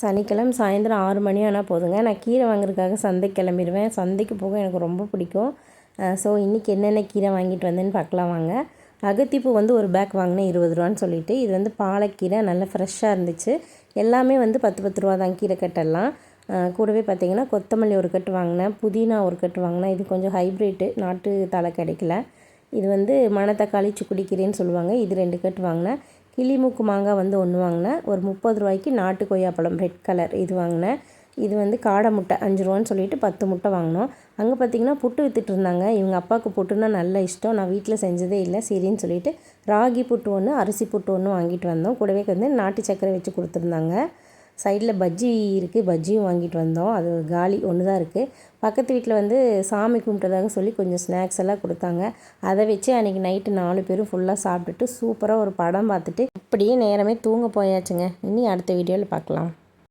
சனிக்கிழமை சாயந்தரம் 6 மணி ஆனால் போதுங்க, நான் கீரை வாங்குறதுக்காக சந்தைக்கு கிளம்பிடுவேன். சந்தைக்கு போக எனக்கு ரொம்ப பிடிக்கும். ஸோ இன்றைக்கி என்னென்ன கீரை வாங்கிட்டு வந்தேன்னு பார்க்கலாம் வாங்க. அகத்திப்பூ வந்து ஒரு பேக் வாங்கினேன் 20 ரூபான்னு சொல்லிட்டு. இது வந்து பாலக்கீரை நல்லா ஃப்ரெஷ்ஷாக இருந்துச்சு. எல்லாமே வந்து 10 ரூபா தான் கீரை கட்டெல்லாம். கூடவே பார்த்திங்கன்னா கொத்தமல்லி ஒரு கட்டு வாங்கினேன், புதினா ஒரு கட்டு வாங்கினேன். இது கொஞ்சம் ஹைப்ரிட்டு, நாட்டு தழை கிடைக்கல. இது வந்து மணத்தக்காளி சுக்குடி கீரைன்னு சொல்லுவாங்க. இது 2 கட்டு வாங்கினேன். கிளிமூக்கு மாங்காய் வந்து 1 வாங்கினேன். ஒரு 30 ரூபாய்க்கு நாட்டு கொய்யாப்பழம் ரெட் கலர் இது வாங்கினேன். இது வந்து காடை முட்டை 5 ரூபான்னு சொல்லிட்டு 10 முட்டை வாங்கினோம். அங்கே பார்த்திங்கன்னா புட்டு விற்றுட்டு இருந்தாங்க. இவங்க அப்பாவுக்கு புட்டுன்னா நல்ல இஷ்டம். நான் வீட்டில் செஞ்சதே இல்லை, சரின்னு சொல்லிட்டு ராகி புட்டு ஒன்று, அரிசி புட்டு ஒன்று வாங்கிட்டு வந்தோம். கூடவே வந்து நாட்டு சக்கரை வச்சு கொடுத்துருந்தாங்க. சைடில் பஜ்ஜி இருக்குது, பஜ்ஜியும் வாங்கிட்டு வந்தோம். அது காலி ஒன்று தான் இருக்குது. பக்கத்து வீட்டில் வந்து சாமி கும்பிட்டதாக சொல்லி கொஞ்சம் ஸ்நாக்ஸ் எல்லாம் கொடுத்தாங்க. அதை வச்சு அன்றைக்கி நைட்டு 4 பேரும் ஃபுல்லாக சாப்பிட்டுட்டு சூப்பராக ஒரு படம் பார்த்துட்டு அப்படியே நேரமே தூங்க போயாச்சுங்க. இனி அடுத்த வீடியோவில் பார்க்கலாம்.